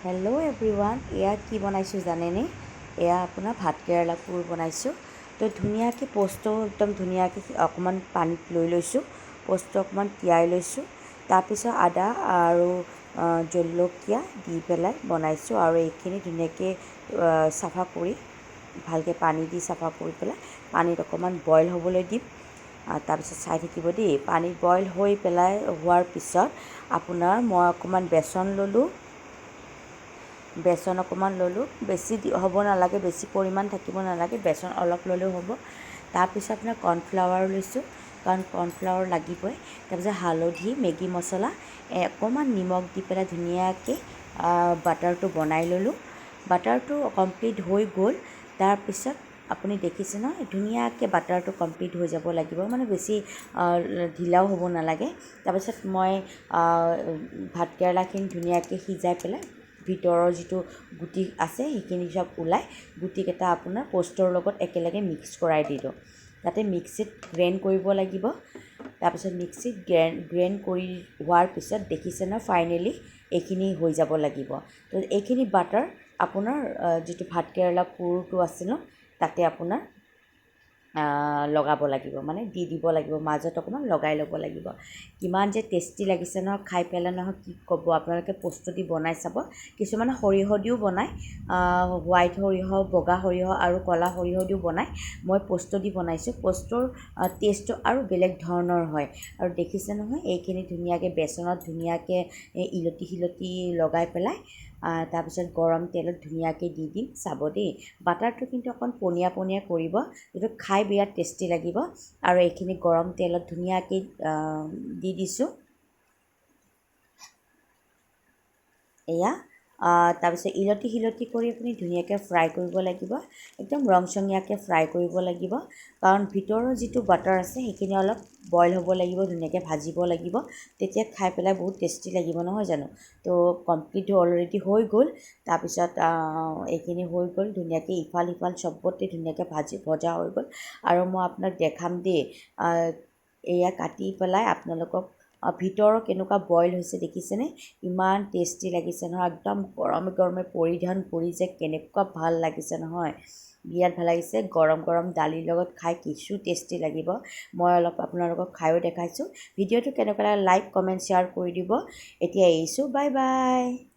Hello' everyone, এয়া কি বনাইছোঁ জানেনে? এয়া আপোনাৰ ভাতকেৰেলা পুৰ বনাইছোঁ। তো ধুনীয়াকৈ প'ষ্টটো একদম ধুনীয়াকৈ অকণমান পানীত লৈ লৈছোঁ। প'ষ্টটো অকণমান তিয়াই লৈছোঁ। তাৰপিছত আদা আৰু জলকীয়া দি পেলাই বনাইছোঁ আৰু এইখিনি ধুনীয়াকৈ চাফা কৰি ভালকৈ পানী দি চাফা কৰি পেলাই পানীত অকণমান বইল হ'বলৈ দিম। তাৰপিছত চাই থাকিব দেই। পানীত বইল হৈ পেলাই হোৱাৰ পিছত আপোনাৰ মই অকণমান বেচন ল'লোঁ। বেচন অকণমান ল'লোঁ, বেছি হ'ব নালাগে, বেছি পৰিমাণ থাকিব নালাগে, বেচন অলপ ল'লেও হ'ব। তাৰপিছত আপোনাৰ কৰ্ণফ্লাৱাৰ লৈছোঁ, কাৰণ কৰ্ণফ্লাৱাৰ লাগিবই। তাৰপিছত হালধি, মেগী মছলা, অকণমান নিমখ দি পেলাই ধুনীয়াকৈ বাটাৰটো বনাই ল'লোঁ। বাটাৰটো কমপ্লিট হৈ গ'ল। তাৰপিছত আপুনি দেখিছে নহয়, ধুনীয়াকৈ বাটাৰটো কমপ্লিট হৈ যাব লাগিব, মানে বেছি ঢিলাও হ'ব নালাগে। তাৰপিছত মই ভাতকেৰেলাখিনি ধুনীয়াকৈ সিজাই পেলাই ভিতৰৰ যিটো গুটি আছে সেইখিনি চব ওলাই গুটিকেইটা আপোনাৰ প'ষ্টৰ লগত একেলগে মিক্স কৰাই দিলোঁ। তাতে মিক্সিত গ্ৰাইণ্ড কৰিব লাগিব। তাৰপিছত মিক্সিত গ্ৰাইণ্ড কৰি হোৱাৰ পিছত দেখিছে ন, ফাইনেলি এইখিনি হৈ যাব লাগিব। তো এইখিনি বাটাৰ আপোনাৰ যিটো ভাতকেৰেলা পুৰটো আছে ন, তাতে আপোনাৰ লগাব লাগিব, মানে দি দিব লাগিব, মাজত অকণমান লগাই ল'ব লাগিব। কিমান যে টেষ্টি লাগিছে নহয়, খাই পেলাই নহয় কি ক'ব। আপোনালোকে প'ষ্টটো দি বনাই চাব। কিছুমানে সৰিয়হ দিও বনায়, হোৱাইট সৰিয়হ, বগা সৰিয়হ আৰু ক'লা সৰিয়হ দিও বনায়। মই প'ষ্টটো দি বনাইছোঁ। প'ষ্টৰ টেষ্টটো আৰু বেলেগ ধৰণৰ হয়। আৰু দেখিছে নহয়, এইখিনি ধুনীয়াকৈ বেচনত ধুনীয়াকৈ ইলতি সিলতি লগাই পেলাই তাৰপিছত গৰম তেলত ধুনীয়াকৈ দি দিম। চাব দেই, বাটাৰটো কিন্তু অকণ পনীয়া পনীয়া কৰিব, যিটো খাই বিৰাট টেষ্টি লাগিব। আৰু এইখিনি গৰম তেলত ধুনীয়াকৈ দি দিছোঁ। এয়া তাৰপিছত ইলতি সিলতি কৰি আপুনি ধুনীয়াকৈ ফ্ৰাই কৰিব লাগিব, একদম ৰংচঙীয়াকৈ ফ্ৰাই কৰিব লাগিব। কাৰণ ভিতৰৰ যিটো বাটাৰ আছে সেইখিনি অলপ বইল হ'ব লাগিব, ধুনীয়াকৈ ভাজিব লাগিব, তেতিয়া খাই পেলাই বহুত টেষ্টি লাগিব, নহয় জানো? তো কমপ্লিট অলৰেডি হৈ গ'ল। তাৰপিছত এইখিনি হৈ গ'ল, ধুনীয়াকৈ ইফাল সিফাল চবতে ধুনীয়াকৈ ভজা হৈ গ'ল। আৰু মই আপোনাক দেখাম দেই, এয়া কাটি পেলাই আপোনালোকক ভিতৰৰ কেনেকুৱা বইল হৈছে দেখিছেনে? ইমান টেষ্টি লাগিছে নহয়, একদম গৰমে গৰমে পৰিধান কৰি যে কেনেকুৱা ভাল লাগিছে নহয়, বিৰাট ভাল লাগিছে। গৰম গৰম দালিৰ লগত খাই কিছু টেষ্টি লাগিব। মই অলপ আপোনালোকক খায়ো দেখাইছোঁ। ভিডিঅ'টো কেনেকুৱা লাগে লাইক, কমেণ্ট, শ্বেয়াৰ কৰি দিব। এতিয়া এৰিছোঁ, বাই বাই।